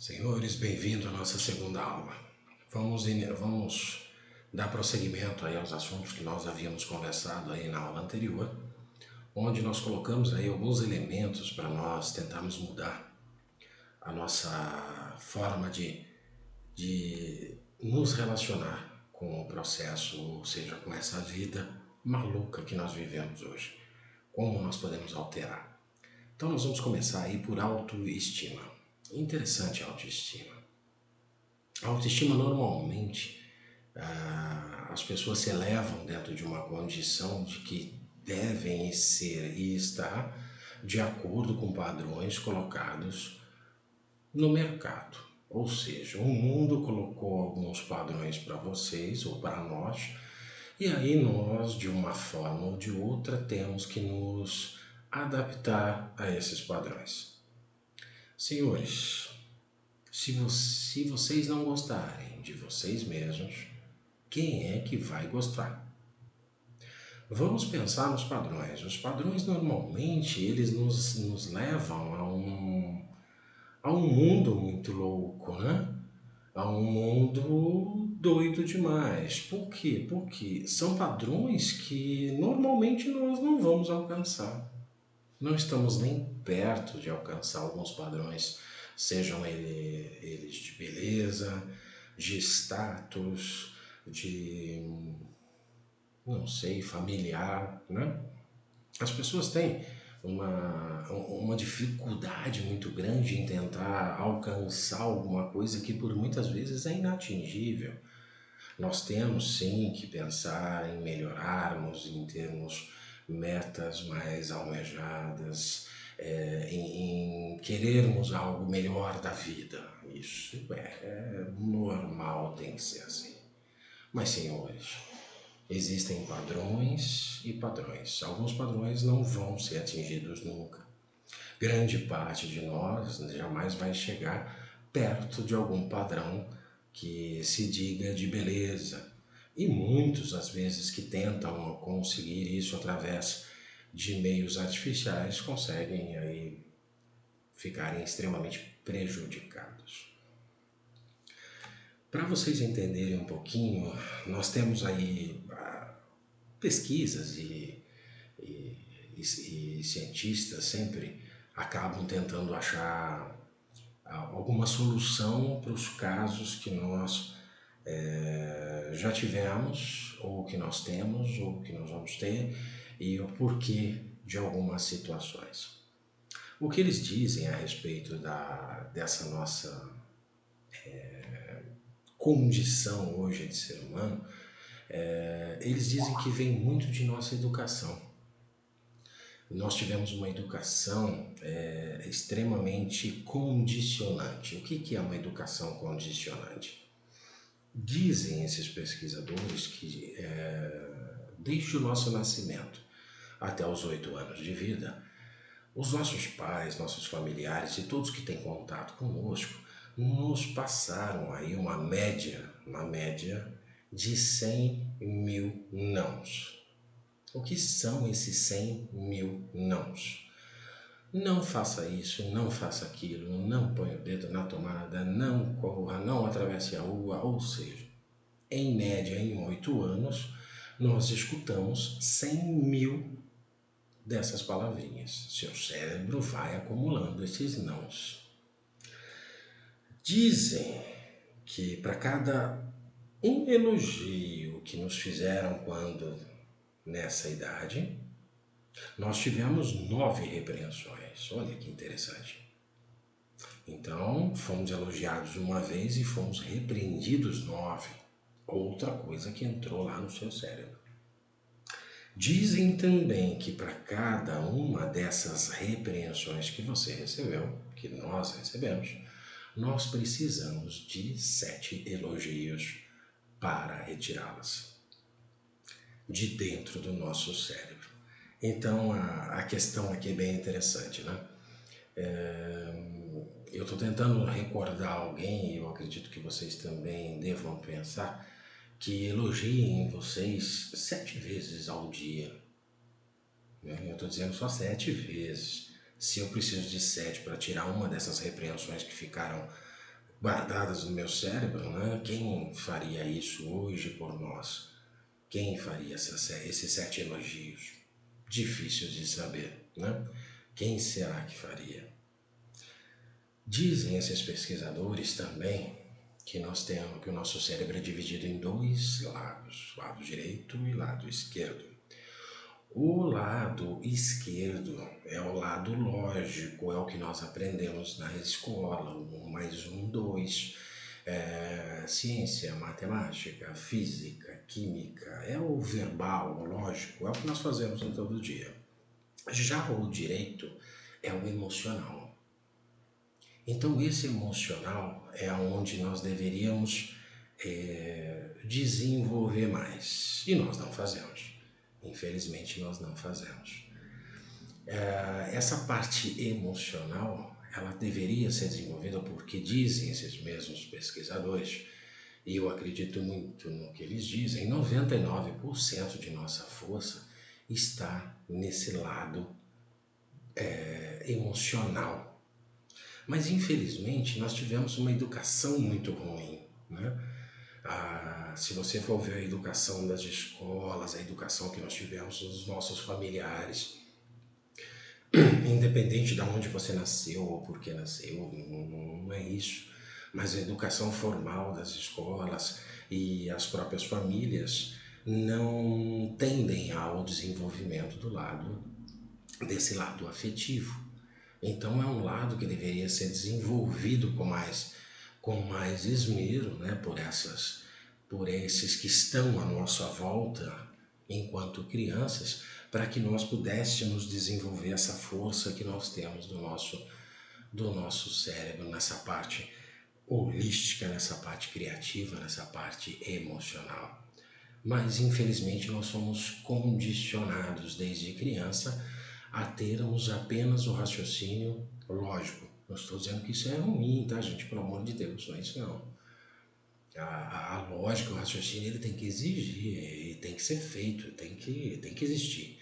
Senhores, bem-vindo à nossa segunda aula. Vamos dar prosseguimento aí aos assuntos que nós havíamos conversado aí na aula anterior, onde nós colocamos aí alguns elementos para nós tentarmos mudar a nossa forma de nos relacionar com o processo, ou seja, com essa vida maluca que nós vivemos hoje. Como nós podemos alterar? Então nós vamos começar aí por autoestima. Interessante a autoestima. A autoestima normalmente as pessoas se elevam dentro de uma condição de que devem ser e estar de acordo com padrões colocados no mercado. Ou seja, o mundo colocou alguns padrões para vocês ou para nós, e aí nós, de uma forma ou de outra, temos que nos adaptar a esses padrões. Senhores, se vocês não gostarem de vocês mesmos, quem é que vai gostar? Vamos pensar nos padrões. Os padrões normalmente eles nos levam a um mundo muito louco, né? A um mundo doido demais. Por quê? Porque são padrões que normalmente nós não vamos alcançar. Não estamos nem perto de alcançar alguns padrões, sejam eles de beleza, de status, de, não sei, familiar, né? As pessoas têm uma dificuldade muito grande em tentar alcançar alguma coisa que por muitas vezes é inatingível. Nós temos sim que pensar em melhorarmos, em termos metas mais almejadas, em querermos algo melhor da vida. Isso é normal, tem que ser assim. Mas, senhores, existem padrões e padrões. Alguns padrões não vão ser atingidos nunca. Grande parte de nós jamais vai chegar perto de algum padrão que se diga de beleza. E muitos, às vezes, que tentam conseguir isso através de meios artificiais, conseguem aí ficarem extremamente prejudicados. Para vocês entenderem um pouquinho, nós temos aí pesquisas e cientistas sempre acabam tentando achar alguma solução para os casos que nós já tivemos, ou que nós temos, ou que nós vamos ter, e o porquê de algumas situações. O que eles dizem a respeito dessa nossa condição hoje de ser humano, eles dizem que vem muito de nossa educação. Nós tivemos uma educação extremamente condicionante. O que é uma educação condicionante? Dizem esses pesquisadores que desde o nosso nascimento até os 8 anos de vida, os nossos pais, nossos familiares e todos que têm contato conosco nos passaram aí uma média de 100 mil nãos. O que são esses 100 mil nãos? Não faça isso, não faça aquilo, não ponha o dedo na tomada, não corra, não atravesse a rua, ou seja, em média, em 8 anos, nós escutamos 100 mil dessas palavrinhas. Seu cérebro vai acumulando esses nãos. Dizem que para cada um elogio que nos fizeram quando nessa idade, nós tivemos 9 repreensões. Olha que interessante. Então, fomos elogiados uma vez e fomos repreendidos 9. Outra coisa que entrou lá no seu cérebro. Dizem também que para cada uma dessas repreensões que você recebeu, que nós recebemos, nós precisamos de 7 elogios para retirá-las de dentro do nosso cérebro. Então a questão aqui é bem interessante, né? Eu estou tentando recordar alguém, e eu acredito que vocês também devam pensar, que elogiem vocês 7 vezes ao dia. Eu estou dizendo só 7 vezes. Se eu preciso de 7 para tirar uma dessas repreensões que ficaram guardadas no meu cérebro, né? Quem faria isso hoje por nós? Quem faria esses 7 elogios? Difícil de saber, né? Quem será que faria? Dizem esses pesquisadores também que nós temos que o nosso cérebro é dividido em dois lados, lado direito e lado esquerdo. O lado esquerdo é o lado lógico, é o que nós aprendemos na escola, 1 mais 1, 2, ciência, matemática, física, química, é o verbal, o lógico, é o que nós fazemos em todo dia. Já o direito é o emocional. Então esse emocional é onde nós deveríamos desenvolver mais, e nós não fazemos. Infelizmente nós não fazemos. Essa parte emocional, ela deveria ser desenvolvida porque dizem esses mesmos pesquisadores, e eu acredito muito no que eles dizem, 99% de nossa força está nesse lado emocional. Mas infelizmente nós tivemos uma educação muito ruim, né? Se você for ver a educação das escolas, a educação que nós tivemos dos nossos familiares, independente de onde você nasceu ou por que nasceu, não é isso. Mas a educação formal das escolas e as próprias famílias não tendem ao desenvolvimento desse lado afetivo. Então é um lado que deveria ser desenvolvido com mais esmero, né, por esses que estão à nossa volta enquanto crianças, para que nós pudéssemos desenvolver essa força que nós temos do nosso cérebro nessa parte holística, nessa parte criativa, nessa parte emocional. Mas infelizmente nós somos condicionados desde criança a termos apenas o raciocínio lógico. Não estou dizendo que isso é ruim, tá, gente? Pelo amor de Deus, não é isso não. A lógica, o raciocínio, ele tem que exigir, ele tem que ser feito, tem que existir.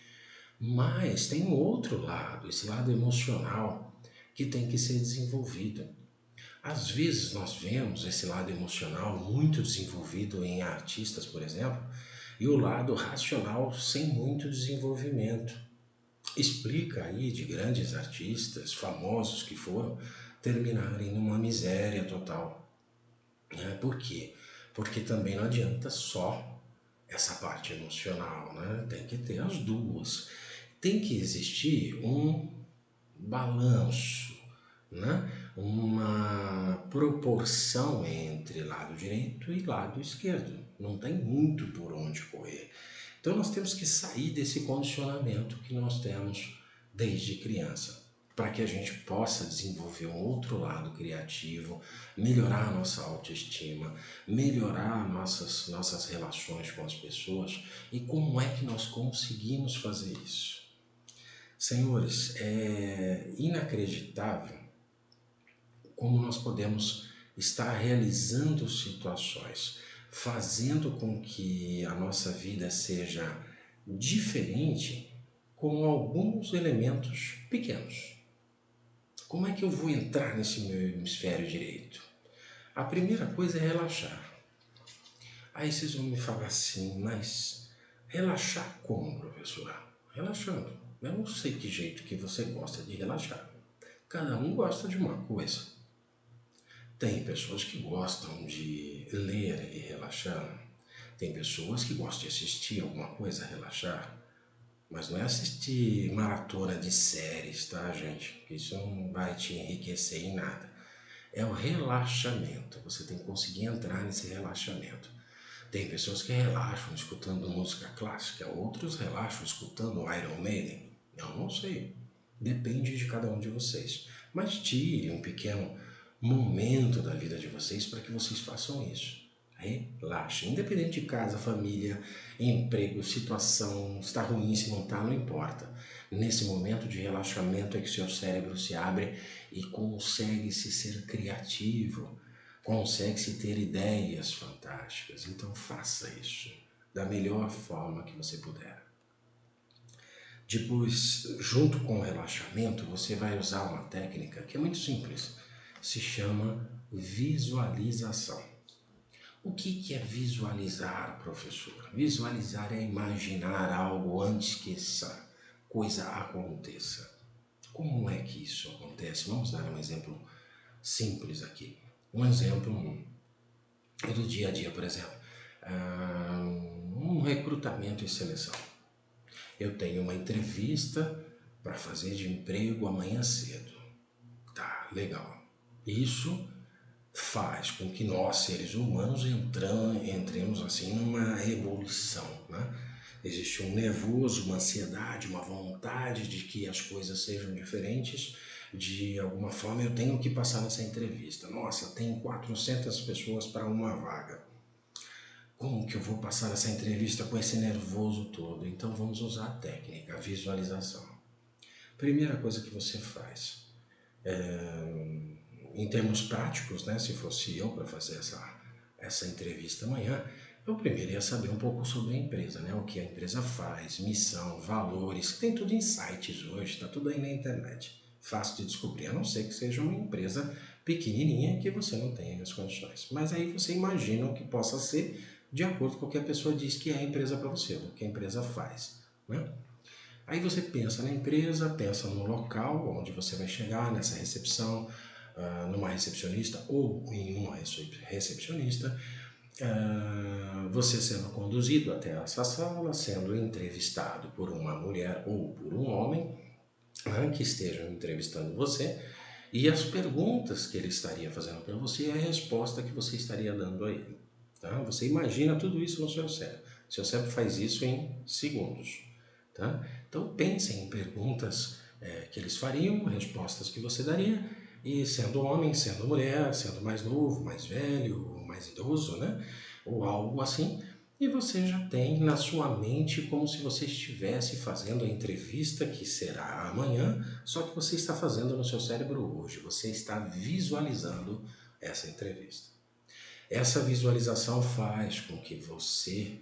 Mas tem um outro lado, esse lado emocional, que tem que ser desenvolvido. Às vezes nós vemos esse lado emocional muito desenvolvido em artistas, por exemplo, e o lado racional sem muito desenvolvimento. Explica aí de grandes artistas famosos que foram terminarem numa miséria total. Por quê? Porque também não adianta só essa parte emocional, né? Tem que ter as duas. Tem que existir um balanço, né? Uma proporção entre lado direito e lado esquerdo. Não tem muito por onde correr. Então nós temos que sair desse condicionamento que nós temos desde criança, para que a gente possa desenvolver um outro lado criativo, melhorar a nossa autoestima, melhorar nossas relações com as pessoas. E como é que nós conseguimos fazer isso? Senhores, é inacreditável como nós podemos estar realizando situações, fazendo com que a nossa vida seja diferente com alguns elementos pequenos. Como é que eu vou entrar nesse meu hemisfério direito? A primeira coisa é relaxar. Aí vocês vão me falar assim, mas relaxar como, professor? Relaxando. Eu não sei que jeito que você gosta de relaxar. Cada um gosta de uma coisa. Tem pessoas que gostam de ler e relaxar. Tem pessoas que gostam de assistir alguma coisa, relaxar. Mas não é assistir maratona de séries, tá, gente? Isso não vai te enriquecer em nada. É o relaxamento. Você tem que conseguir entrar nesse relaxamento. Tem pessoas que relaxam escutando música clássica, outros relaxam escutando Iron Maiden. Eu não sei. Depende de cada um de vocês. Mas tire um pequeno momento da vida de vocês para que vocês façam isso. Relaxem. Independente de casa, família, emprego, situação, está ruim, se não está, não importa. Nesse momento de relaxamento é que seu cérebro se abre e consegue-se ser criativo, consegue-se ter ideias fantásticas. Então faça isso da melhor forma que você puder. Depois, junto com o relaxamento, você vai usar uma técnica que é muito simples. Se chama visualização. O que é visualizar, professor? Visualizar é imaginar algo antes que essa coisa aconteça. Como é que isso acontece? Vamos dar um exemplo simples aqui. Um exemplo do dia a dia, por exemplo. Um recrutamento e seleção. Eu tenho uma entrevista para fazer de emprego amanhã cedo. Tá, legal. Isso faz com que nós, seres humanos, entremos assim numa evolução, né? Existe um nervoso, uma ansiedade, uma vontade de que as coisas sejam diferentes. De alguma forma eu tenho que passar nessa entrevista. Nossa, tem 400 pessoas para uma vaga. Como que eu vou passar essa entrevista com esse nervoso todo? Então vamos usar a técnica, a visualização. Primeira coisa que você faz, em termos práticos, né, se fosse eu para fazer essa entrevista amanhã, eu primeiro ia saber um pouco sobre a empresa, né, o que a empresa faz, missão, valores, tem tudo em sites hoje, está tudo aí na internet. Fácil de descobrir, a não ser que seja uma empresa pequenininha que você não tenha as condições. Mas aí você imagina o que possa ser de acordo com o que a pessoa diz que é a empresa para você, o que a empresa faz, né? Aí você pensa na empresa, pensa no local onde você vai chegar, nessa recepção, numa recepcionista ou em uma recepcionista, você sendo conduzido até essa sala, sendo entrevistado por uma mulher ou por um homem, né, que estejam entrevistando você, e as perguntas que ele estaria fazendo para você e a resposta que você estaria dando a ele. Tá? Você imagina tudo isso no seu cérebro. Seu cérebro faz isso em segundos. Tá? Então pense em perguntas que eles fariam, respostas que você daria, e sendo homem, sendo mulher, sendo mais novo, mais velho, mais idoso, né? Ou algo assim, e você já tem na sua mente como se você estivesse fazendo a entrevista que será amanhã, só que você está fazendo no seu cérebro hoje, você está visualizando essa entrevista. Essa visualização faz com que você,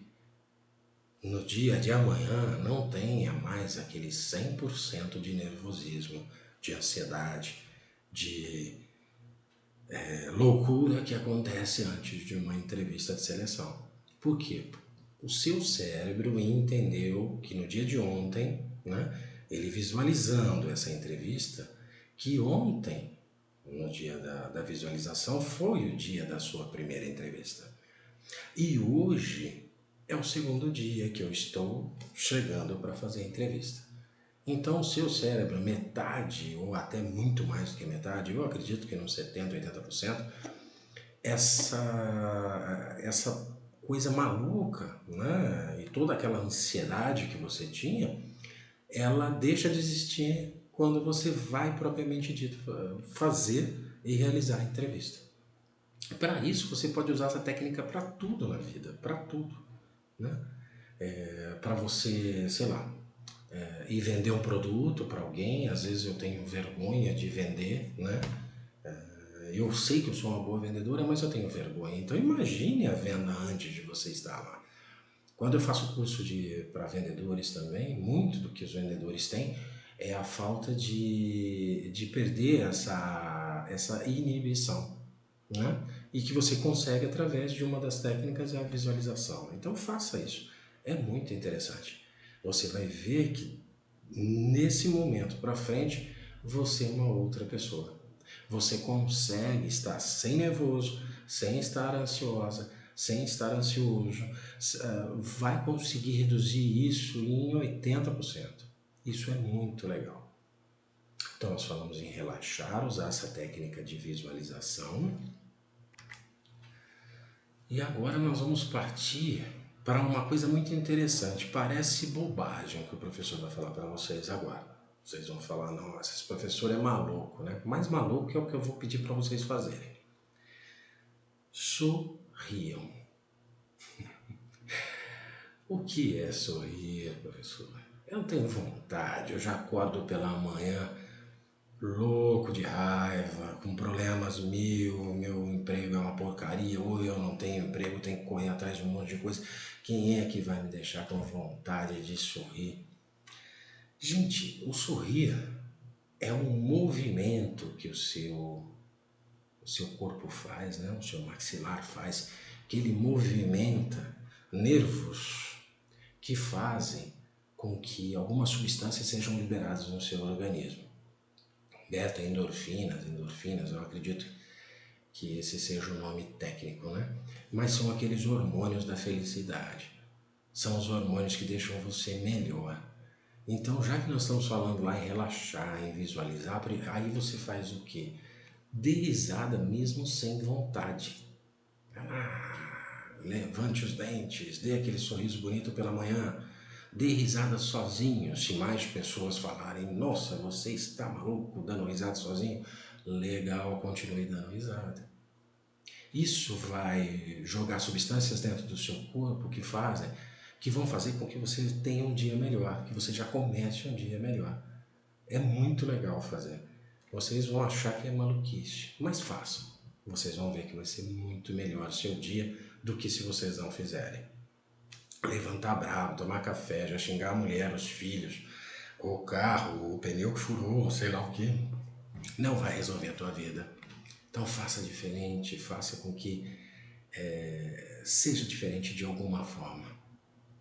no dia de amanhã, não tenha mais aquele 100% de nervosismo, de ansiedade, de loucura que acontece antes de uma entrevista de seleção. Por quê? O seu cérebro entendeu que no dia de ontem, né, ele visualizando essa entrevista, que ontem, no dia da visualização, foi o dia da sua primeira entrevista. E hoje é o segundo dia que eu estou chegando para fazer a entrevista. Então, o seu cérebro, metade, ou até muito mais do que metade, eu acredito que nos 70%, 80%, essa coisa maluca, né? E toda aquela ansiedade que você tinha, ela deixa de existir quando você vai, propriamente dito, fazer e realizar a entrevista. Para isso, você pode usar essa técnica para tudo na vida, para tudo, né? Para você, sei lá, ir vender um produto para alguém, às vezes eu tenho vergonha de vender, né? Eu sei que eu sou uma boa vendedora, mas eu tenho vergonha. Então imagine a venda antes de você estar lá. Quando eu faço curso para vendedores também, muito do que os vendedores têm é a falta de perder essa inibição, né? E que você consegue através de uma das técnicas é a visualização. Então faça isso. É muito interessante. Você vai ver que nesse momento para frente você é uma outra pessoa. Você consegue estar sem nervoso, sem estar ansiosa, sem estar ansioso, vai conseguir reduzir isso em 80%. Isso é muito legal. Então nós falamos em relaxar, usar essa técnica de visualização. E agora nós vamos partir para uma coisa muito interessante. Parece bobagem o que o professor vai falar para vocês agora. Vocês vão falar, nossa, esse professor é maluco, né? Mais maluco é o que eu vou pedir para vocês fazerem. Sorriam. O que é sorrir, professor? Eu tenho vontade, eu já acordo pela manhã louco de raiva, com problemas mil, meu emprego é uma porcaria, ou eu não tenho emprego, tenho que correr atrás de um monte de coisa. Quem é que vai me deixar com vontade de sorrir? Gente, o sorrir é um movimento que o seu seu corpo faz, né? O seu maxilar faz, que ele movimenta nervos que fazem com que algumas substâncias sejam liberadas no seu organismo. Beta endorfinas, eu acredito que esse seja o nome técnico, né? Mas são aqueles hormônios da felicidade. São os hormônios que deixam você melhor. Então, já que nós estamos falando lá em relaxar, em visualizar, aí você faz o quê? Dê risada mesmo sem vontade. Levante os dentes, dê aquele sorriso bonito pela manhã, dê risada sozinho. Se mais pessoas falarem, nossa, você está maluco dando risada sozinho, legal, continue dando risada. Isso vai jogar substâncias dentro do seu corpo que vão fazer com que você tenha um dia melhor, que você já comece um dia melhor. É muito legal fazer. Vocês vão achar que é maluquice, mas façam. Vocês vão ver que vai ser muito melhor o seu dia do que se vocês não fizerem. Levantar bravo, tomar café, já xingar a mulher, os filhos, o carro, o pneu que furou, sei lá o que, não vai resolver a tua vida. Então faça diferente, faça com que seja diferente de alguma forma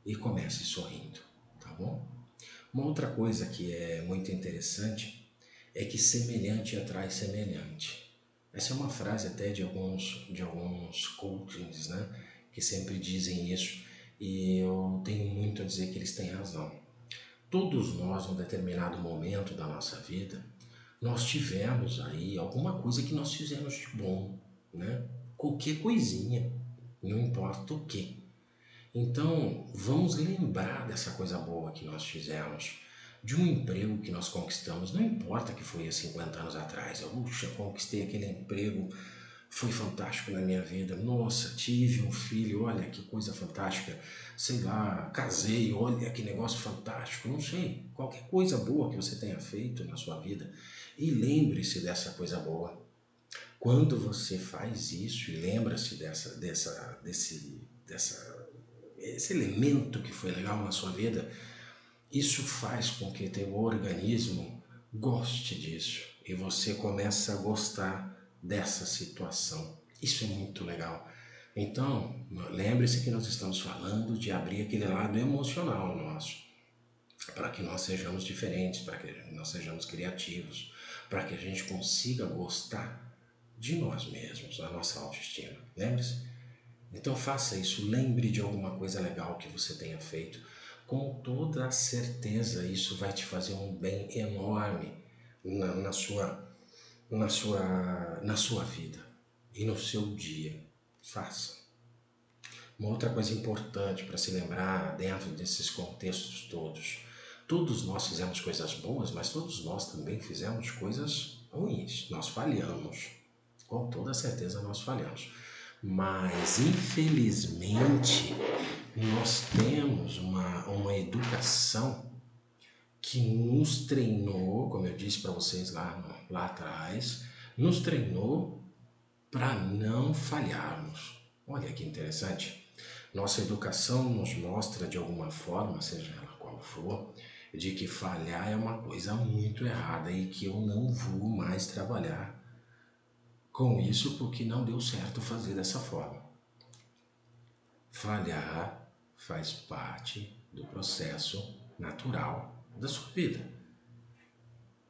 e comece sorrindo, tá bom? Uma outra coisa que é muito interessante é que semelhante atrai semelhante. Essa é uma frase até de alguns coachings, né? Que sempre dizem isso e eu tenho muito a dizer que eles têm razão. Todos nós, num determinado momento da nossa vida, nós tivemos aí alguma coisa que nós fizemos de bom, né? Qualquer coisinha, não importa o que. Então, vamos lembrar dessa coisa boa que nós fizemos, de um emprego que nós conquistamos, não importa que foi há 50 anos atrás. Puxa, conquistei aquele emprego, foi fantástico na minha vida. Nossa, tive um filho, olha que coisa fantástica. Sei lá, casei, olha que negócio fantástico. Não sei, qualquer coisa boa que você tenha feito na sua vida. E lembre-se dessa coisa boa. Quando você faz isso e lembra-se esse elemento que foi legal na sua vida, isso faz com que teu organismo goste disso e você começa a gostar dessa situação. Isso é muito legal. Então, lembre-se que nós estamos falando de abrir aquele lado emocional nosso, para que nós sejamos diferentes, para que nós sejamos criativos, para que a gente consiga gostar de nós mesmos, da nossa autoestima. Lembre-se? Então faça isso, lembre de alguma coisa legal que você tenha feito. Com toda a certeza isso vai te fazer um bem enorme na sua vida e no seu dia. Faça. Uma outra coisa importante para se lembrar dentro desses contextos todos. Todos nós fizemos coisas boas, mas todos nós também fizemos coisas ruins. Nós falhamos. Com toda certeza nós falhamos. Mas, infelizmente, nós temos uma educação que nos treinou, como eu disse para vocês lá atrás, nos treinou para não falharmos. Olha que interessante. Nossa educação nos mostra de alguma forma, seja ela qual for, de que falhar é uma coisa muito errada e que eu não vou mais trabalhar com isso porque não deu certo fazer dessa forma. Falhar faz parte do processo natural da sua vida.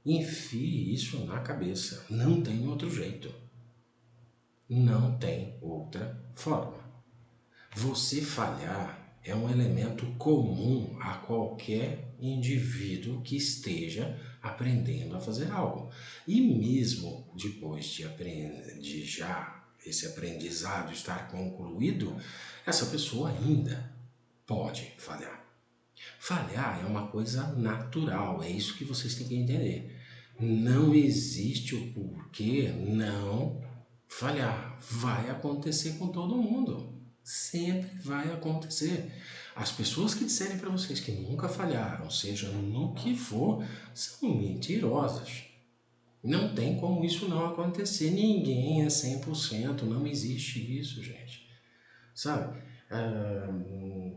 Enfie isso na cabeça. Não tem outro jeito. Não tem outra forma. Você falhar é um elemento comum a qualquer indivíduo que esteja aprendendo a fazer algo. E mesmo depois de já esse aprendizado estar concluído, essa pessoa ainda pode falhar. Falhar é uma coisa natural, é isso que vocês têm que entender. Não existe o porquê não falhar. Vai acontecer com todo mundo. Sempre vai acontecer. As pessoas que disserem para vocês que nunca falharam, seja no que for, são mentirosas. Não tem como isso não acontecer. Ninguém é 100%, não existe isso, gente. Sabe?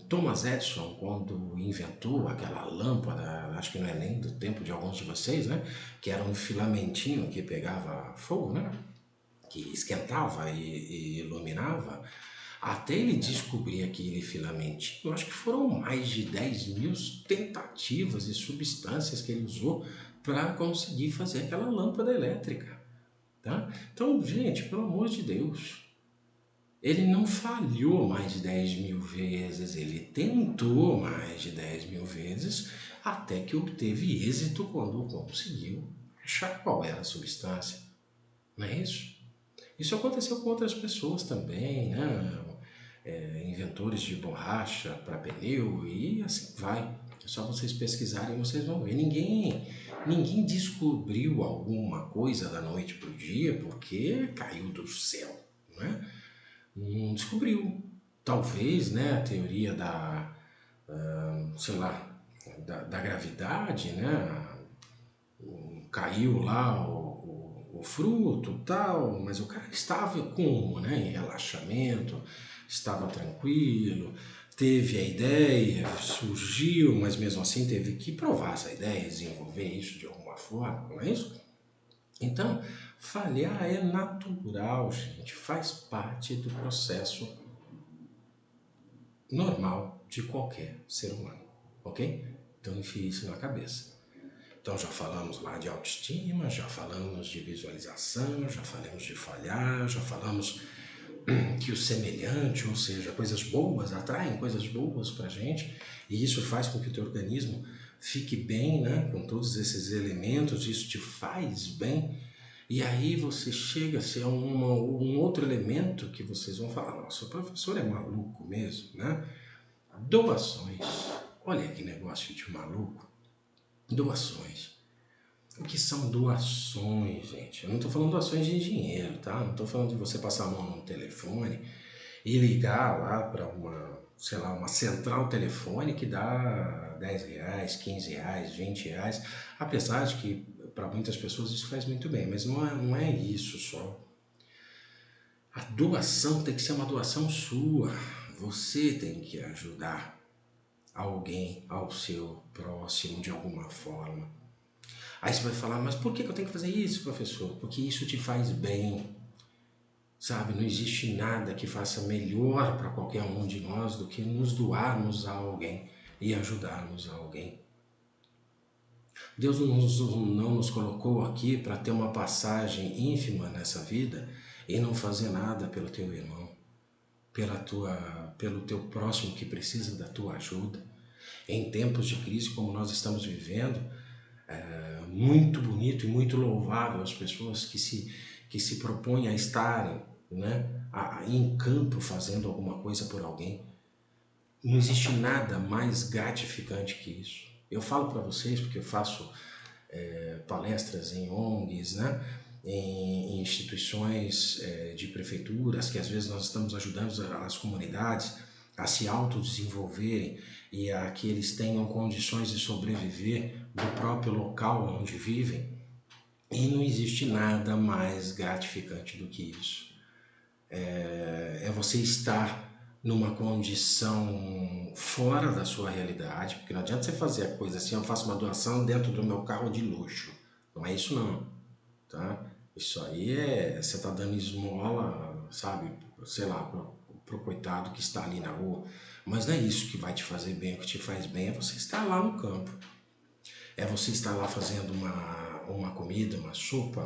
Thomas Edison, quando inventou aquela lâmpada, acho que não é nem do tempo de alguns de vocês, né? Que era um filamentinho que pegava fogo, né? que esquentava e iluminava, até ele descobrir aquele filamentinho, eu acho que foram mais de 10.000 tentativas e substâncias que ele usou para conseguir fazer aquela lâmpada elétrica, tá? Então, gente, pelo amor de Deus, ele não falhou mais de 10.000 vezes, ele tentou mais de 10.000 vezes, até que obteve êxito quando conseguiu achar qual era a substância, não é isso? Isso aconteceu com outras pessoas também, né? Inventores de borracha para pneu e assim vai. É só vocês pesquisarem e vocês vão ver. Ninguém descobriu alguma coisa da noite para o dia porque caiu do céu, né? Não descobriu. Talvez, né, a teoria sei lá, da gravidade, né? Caiu lá o fruto tal, mas o cara estava como, né, em relaxamento, estava tranquilo, teve a ideia, surgiu, mas mesmo assim teve que provar essa ideia, desenvolver isso de alguma forma, não é isso? Então, falhar é natural, gente, faz parte do processo normal de qualquer ser humano, ok? Então, enfie isso na cabeça. Então já falamos lá de autoestima, já falamos de visualização, já falamos de falhar, já falamos que o semelhante, ou seja, coisas boas, atraem coisas boas pra gente, e isso faz com que o teu organismo fique bem, né, com todos esses elementos, isso te faz bem, e aí você chega a ser um outro elemento que vocês vão falar, nossa, o professor é maluco mesmo, né? Doações, olha que negócio de maluco, doações. O que são doações, gente? Eu não estou falando doações de dinheiro, tá? Não estou falando de você passar a mão no telefone e ligar lá para uma, sei lá, uma central telefone que dá R$ 10, R$ 15, R$ 20. Apesar de que para muitas pessoas isso faz muito bem, mas não é isso só. A doação tem que ser uma doação sua. Você tem que ajudar alguém ao seu próximo de alguma forma. Aí você vai falar, mas por que eu tenho que fazer isso, professor? Porque isso te faz bem, sabe? Não existe nada que faça melhor para qualquer um de nós do que nos doarmos a alguém e ajudarmos a alguém. Deus não nos colocou aqui para ter uma passagem ínfima nessa vida e não fazer nada pelo teu irmão, pelo teu próximo que precisa da tua ajuda. Em tempos de crise como nós estamos vivendo, muito bonito e muito louvável as pessoas que se propõem a estarem, né, em campo fazendo alguma coisa por alguém. Não existe nada mais gratificante que isso. Eu falo para vocês porque eu faço palestras em ONGs, né, em instituições de prefeituras, que às vezes nós estamos ajudando as comunidades a se autodesenvolverem e a que eles tenham condições de sobreviver do próprio local onde vivem. E não existe nada mais gratificante do que isso. É você estar numa condição fora da sua realidade, porque não adianta você fazer a coisa assim, eu faço uma doação dentro do meu carro de luxo. Não é isso não, tá? Isso aí você tá dando esmola, sabe, sei lá, pro coitado que está ali na rua. Mas não é isso que vai te fazer bem, o que te faz bem é você estar lá no campo. É você estar lá fazendo uma comida, uma sopa,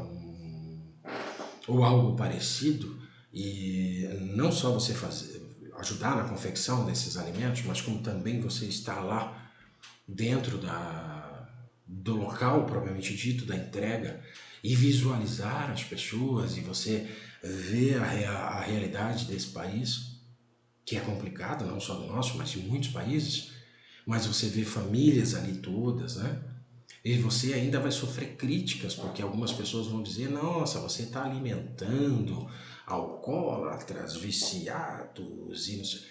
ou algo parecido, e não só você ajudar na confecção desses alimentos, mas como também você estar lá dentro do local propriamente dito da entrega e visualizar as pessoas e você ver a realidade desse país, que é complicada, não só do nosso, mas de muitos países, mas você vê famílias ali todas, né? E você ainda vai sofrer críticas, porque algumas pessoas vão dizer, nossa, você está alimentando alcoólatras, viciados, e não sei.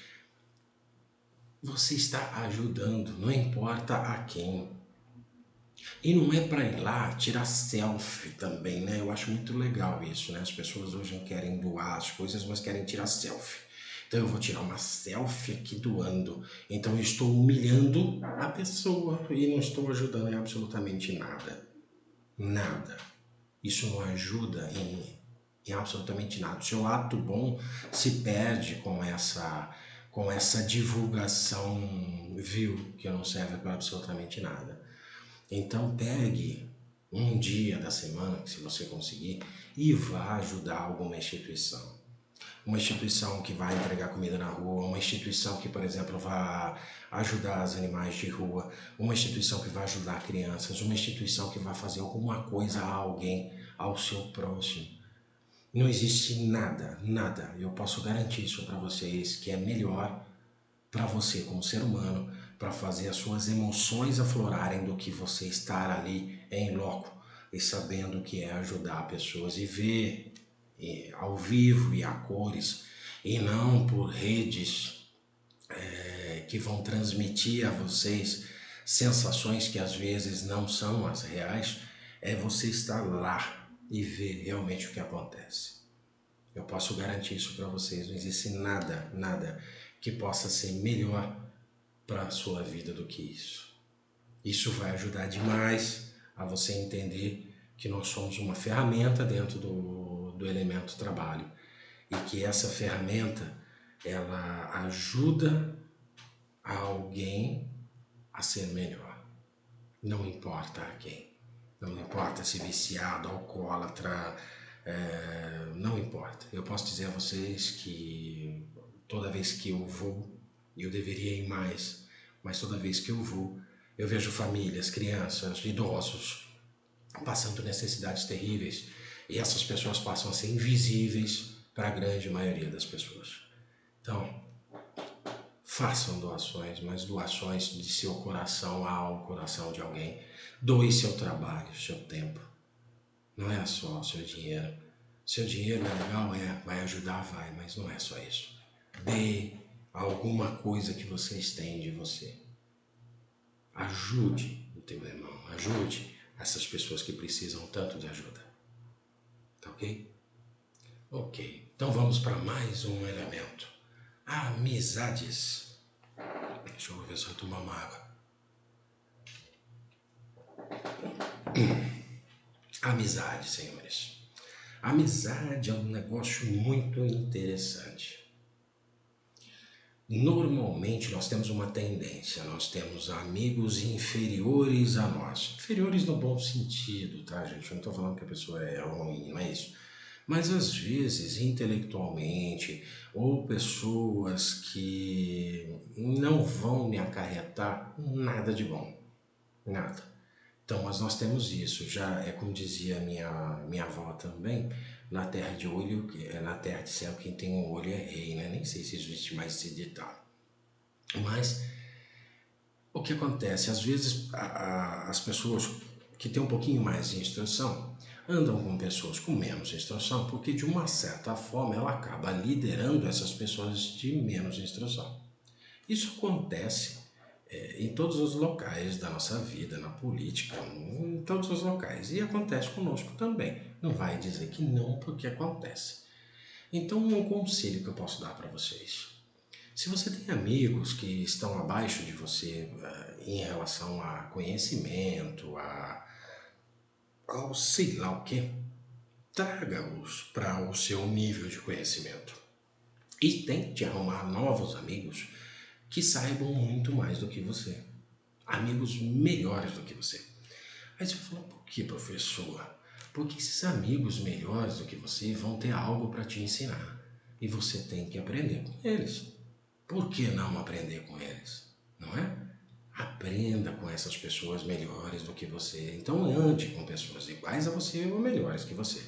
Você está ajudando, não importa a quem. E não é para ir lá tirar selfie também, né? Eu acho muito legal isso, né? As pessoas hoje não querem doar as coisas, mas querem tirar selfie. Então eu vou tirar uma selfie aqui doando. Então eu estou humilhando a pessoa e não estou ajudando em absolutamente nada. Nada. Isso não ajuda em em absolutamente nada. O seu ato bom se perde com essa divulgação vil que não serve para absolutamente nada. Então pegue um dia da semana, se você conseguir, e vá ajudar alguma instituição. Uma instituição que vai entregar comida na rua, uma instituição que, por exemplo, vai ajudar os animais de rua, uma instituição que vai ajudar crianças, uma instituição que vai fazer alguma coisa a alguém, ao seu próximo. Não existe nada, nada, eu posso garantir isso para vocês, que é melhor para você como ser humano, para fazer as suas emoções aflorarem do que você estar ali em loco e sabendo que é ajudar pessoas e ver ao vivo e a cores e não por redes que vão transmitir a vocês sensações que às vezes não são as reais, é você estar lá e ver realmente o que acontece. Eu posso garantir isso para vocês, não existe nada, nada que possa ser melhor para a sua vida do que isso. Isso vai ajudar demais a você entender que nós somos uma ferramenta dentro do elemento trabalho e que essa ferramenta ela ajuda alguém a ser melhor. Não importa a quem. Não importa se viciado, alcoólatra, não importa. Eu posso dizer a vocês que toda vez que eu vou, eu deveria ir mais, mas toda vez que eu vou, eu vejo famílias, crianças, idosos passando necessidades terríveis e essas pessoas passam a ser invisíveis para a grande maioria das pessoas. Então, façam doações, mas doações de seu coração ao coração de alguém. Doe seu trabalho, seu tempo. Não é só o seu dinheiro. Seu dinheiro é legal, vai ajudar, vai, mas não é só isso. Dê alguma coisa que vocês têm de você. Ajude o teu irmão, ajude essas pessoas que precisam tanto de ajuda. Tá ok? Ok, então vamos para mais um elemento. Amizades. Deixa eu ver se eu tomar uma água. Amizade, senhores. Amizade é um negócio muito interessante. Normalmente nós temos uma tendência, nós temos amigos inferiores a nós. Inferiores no bom sentido, tá, gente? Eu não estou falando que a pessoa é ruim, não é isso. Mas às vezes, intelectualmente, ou pessoas que não vão me acarretar nada de bom, nada. Então, mas nós temos isso, já é como dizia minha avó também, na terra de olho, na terra de céu, quem tem um olho é rei, né? Nem sei se existe mais esse ditado. Mas o que acontece? Às vezes as pessoas que têm um pouquinho mais de instrução andam com pessoas com menos instrução, porque de uma certa forma ela acaba liderando essas pessoas de menos instrução. Isso acontece em todos os locais da nossa vida, na política, em todos os locais. E acontece conosco também. Não vai dizer que não, porque acontece. Então, um conselho que eu posso dar para vocês. Se você tem amigos que estão abaixo de você em relação a conhecimento, ao sei lá o que, traga-os para o seu nível de conhecimento. E tente arrumar novos amigos que saibam muito mais do que você. Amigos melhores do que você. Aí você fala, por que, professor? Porque esses amigos melhores do que você vão ter algo para te ensinar. E você tem que aprender com eles. Por que não aprender com eles? Não é? Aprenda com essas pessoas melhores do que você. Então ande com pessoas iguais a você ou melhores que você.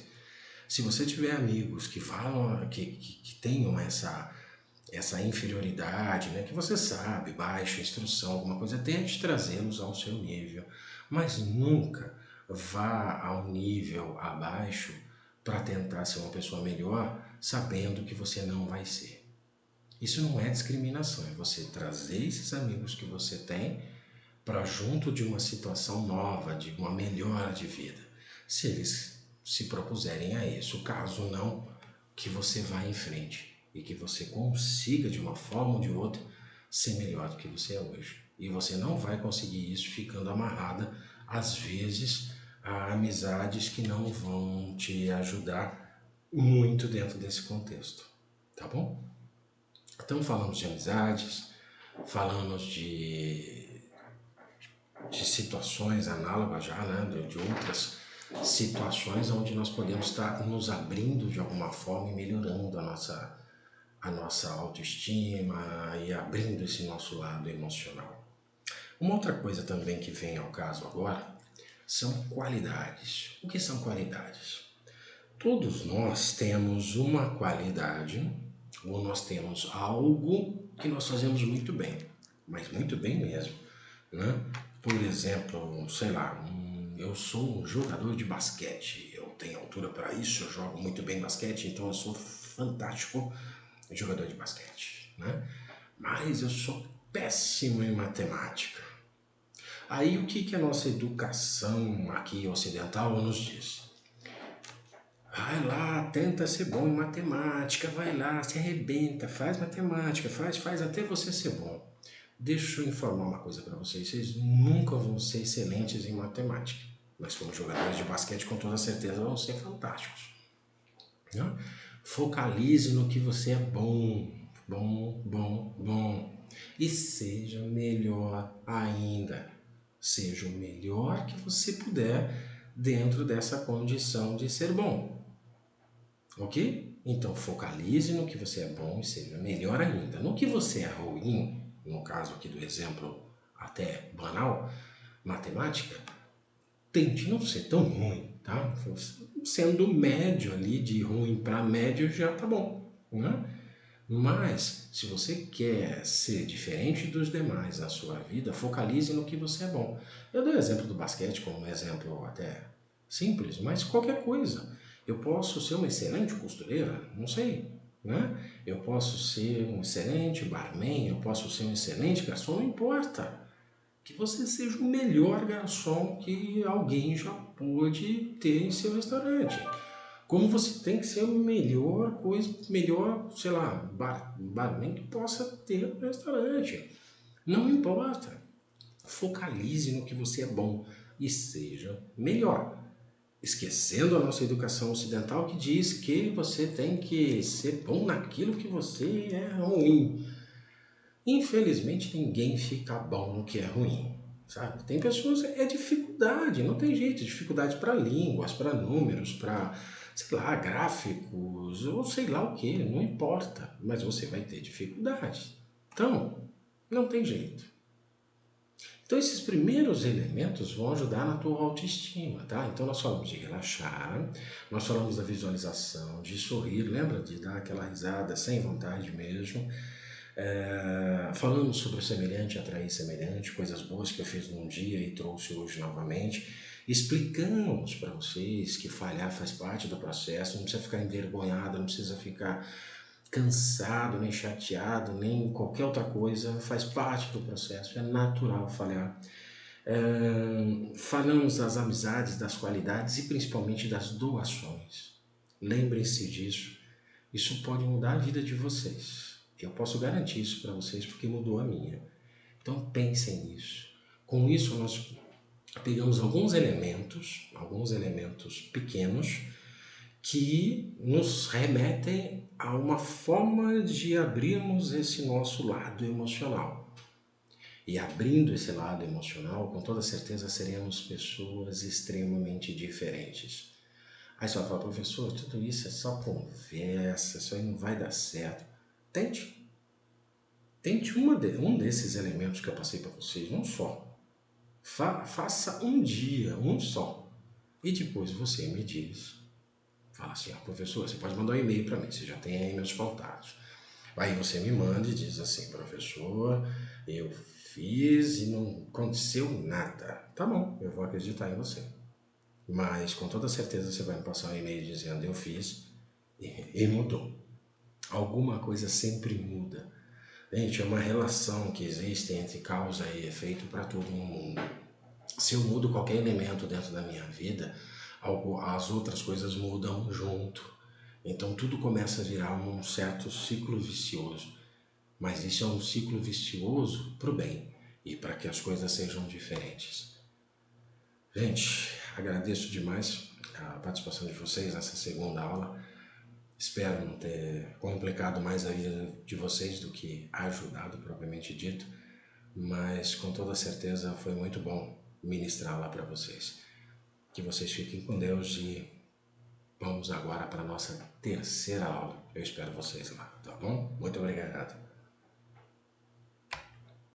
Se você tiver amigos que falam, que tenham essa inferioridade, né, que você sabe, baixa instrução, alguma coisa, tente trazê-los ao seu nível, mas nunca vá ao nível abaixo para tentar ser uma pessoa melhor, sabendo que você não vai ser. Isso não é discriminação, é você trazer esses amigos que você tem para junto de uma situação nova, de uma melhora de vida. Se eles se propuserem a isso, caso não, que você vá em frente e que você consiga de uma forma ou de outra ser melhor do que você é hoje. E você não vai conseguir isso ficando amarrada, às vezes, a amizades que não vão te ajudar muito dentro desse contexto, tá bom? Então falamos de amizades, falamos de situações análogas já, né, de outras situações onde nós podemos estar nos abrindo de alguma forma e melhorando a nossa autoestima e abrindo esse nosso lado emocional. Uma outra coisa também que vem ao caso agora são qualidades. O que são qualidades? Todos nós temos uma qualidade ou nós temos algo que nós fazemos muito bem, mas muito bem mesmo, né? Por exemplo, sei lá, eu sou um jogador de basquete, eu tenho altura para isso, eu jogo muito bem basquete, então eu sou fantástico jogador de basquete, né? Mas eu sou péssimo em matemática. Aí o que que a nossa educação aqui ocidental nos diz? Vai lá, tenta ser bom em matemática, vai lá, se arrebenta, faz matemática, faz até você ser bom. Deixa eu informar uma coisa para vocês, vocês nunca vão ser excelentes em matemática, mas como jogadores de basquete com toda certeza vão ser fantásticos, né? Focalize no que você é bom, bom, e seja melhor ainda. Seja o melhor que você puder dentro dessa condição de ser bom. Ok? Então focalize no que você é bom e seja melhor ainda. No que você é ruim, no caso aqui do exemplo até banal, matemática, tente não ser tão ruim, tá? Sendo médio ali, de ruim para médio já tá bom, né? Mas, se você quer ser diferente dos demais na sua vida, focalize no que você é bom. Eu dei o exemplo do basquete como um exemplo até simples, mas qualquer coisa. Eu posso ser uma excelente costureira, não sei, né? Eu posso ser um excelente barman, eu posso ser um excelente garçom, não importa. Que você seja o melhor garçom que alguém já pôde ter em seu restaurante. Como você tem que ser a melhor coisa, melhor, sei lá, barman que possa ter no restaurante. Não importa. Focalize no que você é bom e seja melhor. Esquecendo a nossa educação ocidental que diz que você tem que ser bom naquilo que você é ruim. Infelizmente ninguém fica bom no que é ruim, sabe? Tem pessoas, é dificuldade, não tem jeito, dificuldade para línguas, para números, para, sei lá, gráficos, ou sei lá o que, não importa, mas você vai ter dificuldade. Então, não tem jeito. Então esses primeiros elementos vão ajudar na tua autoestima, tá? Então nós falamos de relaxar, nós falamos da visualização, de sorrir, lembra de dar aquela risada sem vontade mesmo. Falamos sobre o semelhante atrair semelhante, coisas boas que eu fiz num dia e trouxe hoje novamente. Explicamos para vocês que falhar faz parte do processo, não precisa ficar envergonhado, não precisa ficar cansado, nem chateado, nem qualquer outra coisa, faz parte do processo, é natural falhar. Falamos das amizades, das qualidades e principalmente das doações. Lembrem-se disso, isso pode mudar a vida de vocês. Eu posso garantir isso para vocês porque mudou a minha. Então pensem nisso. Com isso nós pegamos alguns elementos pequenos que nos remetem a uma forma de abrirmos esse nosso lado emocional. E abrindo esse lado emocional, com toda certeza seremos pessoas extremamente diferentes. Aí você vai falar, professor, tudo isso é só conversa, isso aí não vai dar certo. Tente. Tente um desses elementos que eu passei para vocês, um só. Faça um dia, um só. E depois você me diz. Fala assim, professor, você pode mandar um e-mail para mim, você já tem aí meus contatos. Aí você me manda e diz assim, professor, eu fiz e não aconteceu nada. Tá bom, eu vou acreditar em você. Mas com toda certeza você vai me passar um e-mail dizendo eu fiz e mudou. Alguma coisa sempre muda. Gente, é uma relação que existe entre causa e efeito para todo mundo. Se eu mudo qualquer elemento dentro da minha vida, as outras coisas mudam junto. Então tudo começa a virar um certo ciclo vicioso. Mas isso é um ciclo vicioso para o bem e para que as coisas sejam diferentes. Gente, agradeço demais a participação de vocês nessa segunda aula. Espero não ter complicado mais a vida de vocês do que ajudado, propriamente dito, mas com toda certeza foi muito bom ministrar lá para vocês. Que vocês fiquem com Deus e vamos agora para a nossa terceira aula. Eu espero vocês lá, tá bom? Muito obrigado.